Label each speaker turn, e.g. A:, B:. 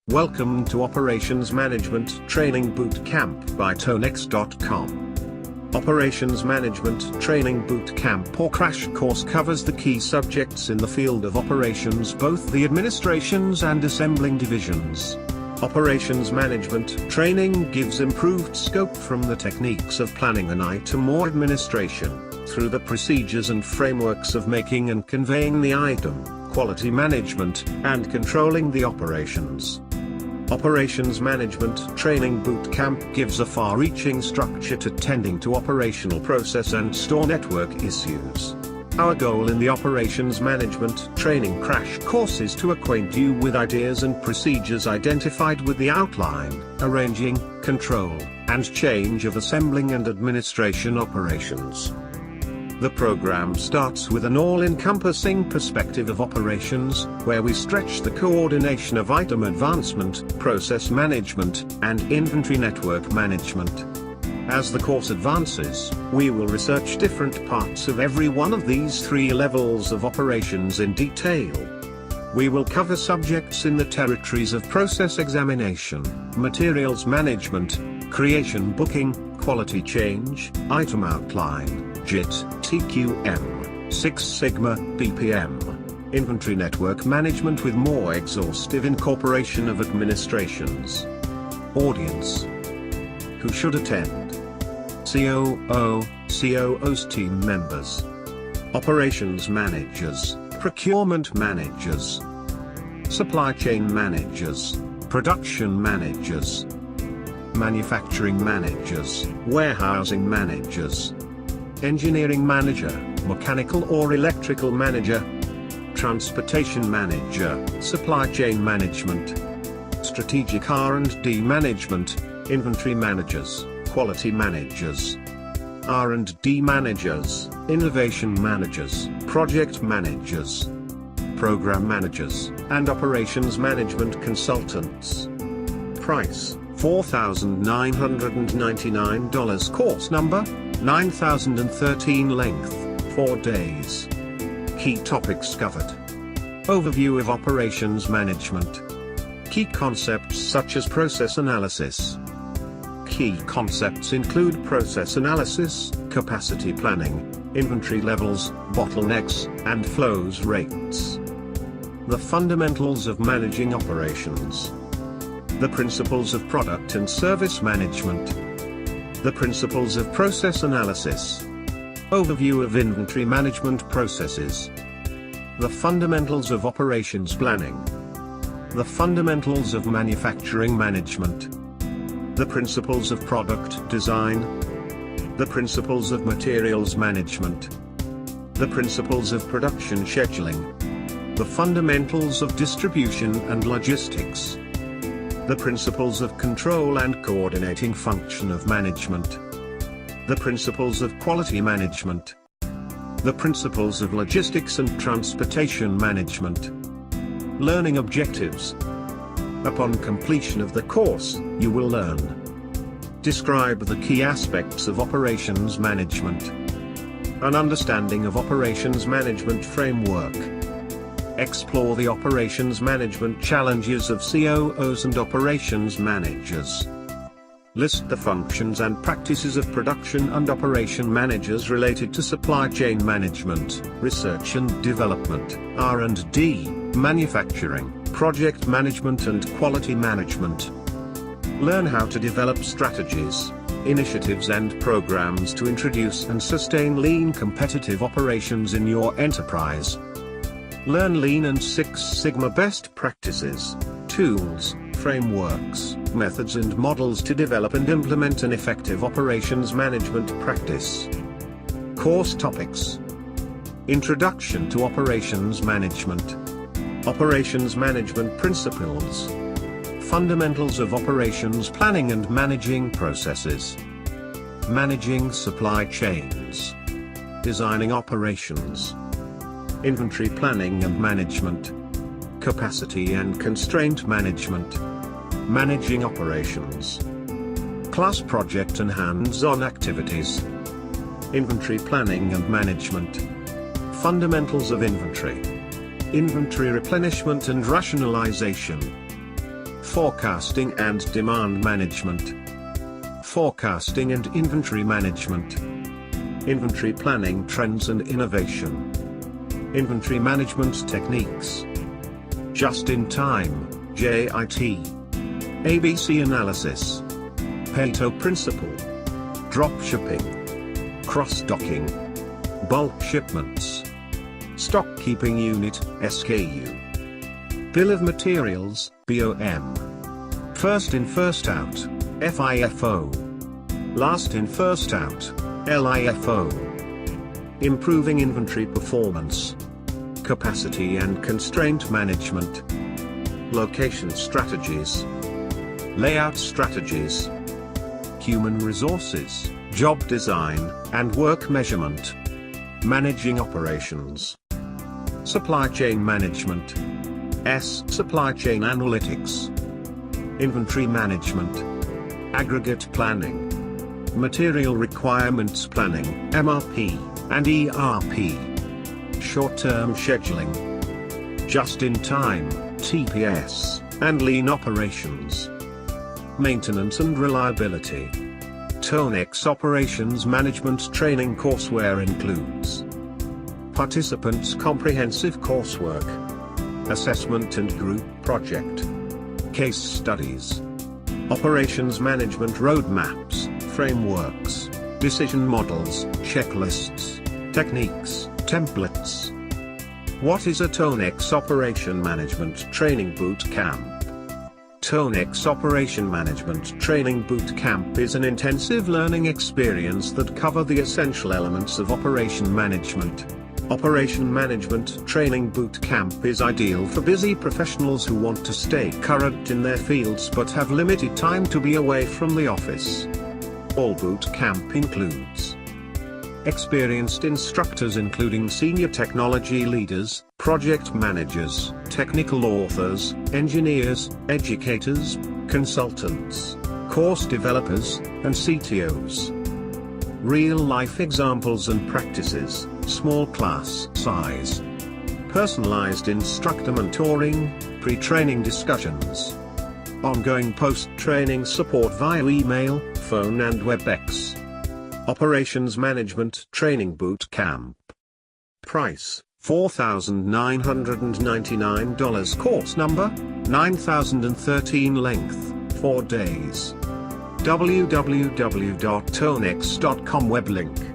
A: Welcome to Operations Management Training Bootcamp by Tonex.com. Operations Management Training Bootcamp or Crash Course covers the key subjects in the field of operations, both the administrations and assembling divisions. Operations Management Training gives improved scope from the techniques of planning an eye to more administration, through the procedures and frameworks of making and conveying the item, quality management, and controlling the operations. Operations Management Training Bootcamp gives a far-reaching structure to tending to operational process and store network issues. Our goal in the Operations Management Training Crash Course is to acquaint you with ideas and procedures identified with the outline, arranging, control, and change of assembling and administration operations. The program starts with an all-encompassing perspective of operations, where we stretch the coordination of item advancement, process management, and inventory network management. As the course advances, we will research different parts of every one of these three levels of operations in detail. We will cover subjects in the territories of process examination, materials management, creation booking, quality change, item outline, JIT, TQM, Six Sigma, BPM, inventory network management with more exhaustive incorporation of administrations. Audience: who should attend? COO's team members, operations managers, procurement managers, supply chain managers, production managers, manufacturing managers, warehousing managers, engineering manager, mechanical or electrical manager, transportation manager, supply chain management, strategic R&D management, inventory managers, quality managers, R&D managers, innovation managers, project managers, program managers, and operations management consultants. Price: $4,999. Course number: 9013. Length: 4 days. Key topics covered: overview of operations management, key concepts such as process analysis. Key concepts include process analysis, capacity planning, inventory levels, bottlenecks, and flows rates. The fundamentals of managing operations. The principles of product and service management. The principles of process analysis. Overview of inventory management processes. The fundamentals of operations planning. The fundamentals of manufacturing management. The principles of product design. The principles of materials management. The principles of production scheduling. The fundamentals of distribution and logistics. The principles of control and coordinating function of management. The principles of quality management. The principles of logistics and transportation management. Learning objectives. Upon completion of the course, you will learn: describe the key aspects of operations management, an understanding of operations management framework, explore the operations management challenges of COOs and operations managers, list the functions and practices of production and operation managers related to supply chain management, research and development, R&D, manufacturing, project management and quality management. Learn how to develop strategies, initiatives and programs to introduce and sustain lean competitive operations in your enterprise. Learn Lean and Six Sigma best practices, tools, frameworks, methods and models to develop and implement an effective operations management practice. Course topics: introduction to operations management, operations management principles, fundamentals of operations planning and managing processes, managing supply chains, designing operations, inventory planning and management, capacity and constraint management, managing operations, class project and hands-on activities, inventory planning and management, fundamentals of inventory replenishment and rationalization, Forecasting and demand management. Forecasting and inventory management. Inventory planning trends and innovation. Inventory management techniques. Just-in-time, JIT. ABC analysis. Pareto principle. Dropshipping. Cross-docking. Bulk shipments. Stock keeping unit, SKU. Bill of materials, BOM. First in first out, FIFO. Last in first out, LIFO. Improving inventory performance. Capacity and constraint management. Location strategies. Layout strategies. Human resources, job design, and work measurement. Managing operations. Supply chain management. Supply chain analytics. Inventory management. Aggregate planning. Material requirements planning, MRP, and ERP. Short-term scheduling. Just-in-time, TPS, and lean operations. Maintenance and reliability. Tonex Operations Management Training courseware includes participants' comprehensive coursework, assessment and group project, case studies, operations management roadmaps, frameworks, decision models, checklists, techniques, templates. What is a Tonex Operation Management Training Boot Camp? Tonex Operation Management Training Boot Camp is an intensive learning experience that covers the essential elements of operation management. Operation Management Training Boot Camp is ideal for busy professionals who want to stay current in their fields but have limited time to be away from the office. All boot camp includes experienced instructors including senior technology leaders, project managers, technical authors, engineers, educators, consultants, course developers, and CTOs. Real-life examples and practices, small class size, personalized instructor mentoring, pre-training discussions, ongoing post-training support via email, phone and WebEx. Operations Management Training Boot Camp. Price, $4,999. Course number, 9013. Length, 4 days. www.tonex.com. Web link.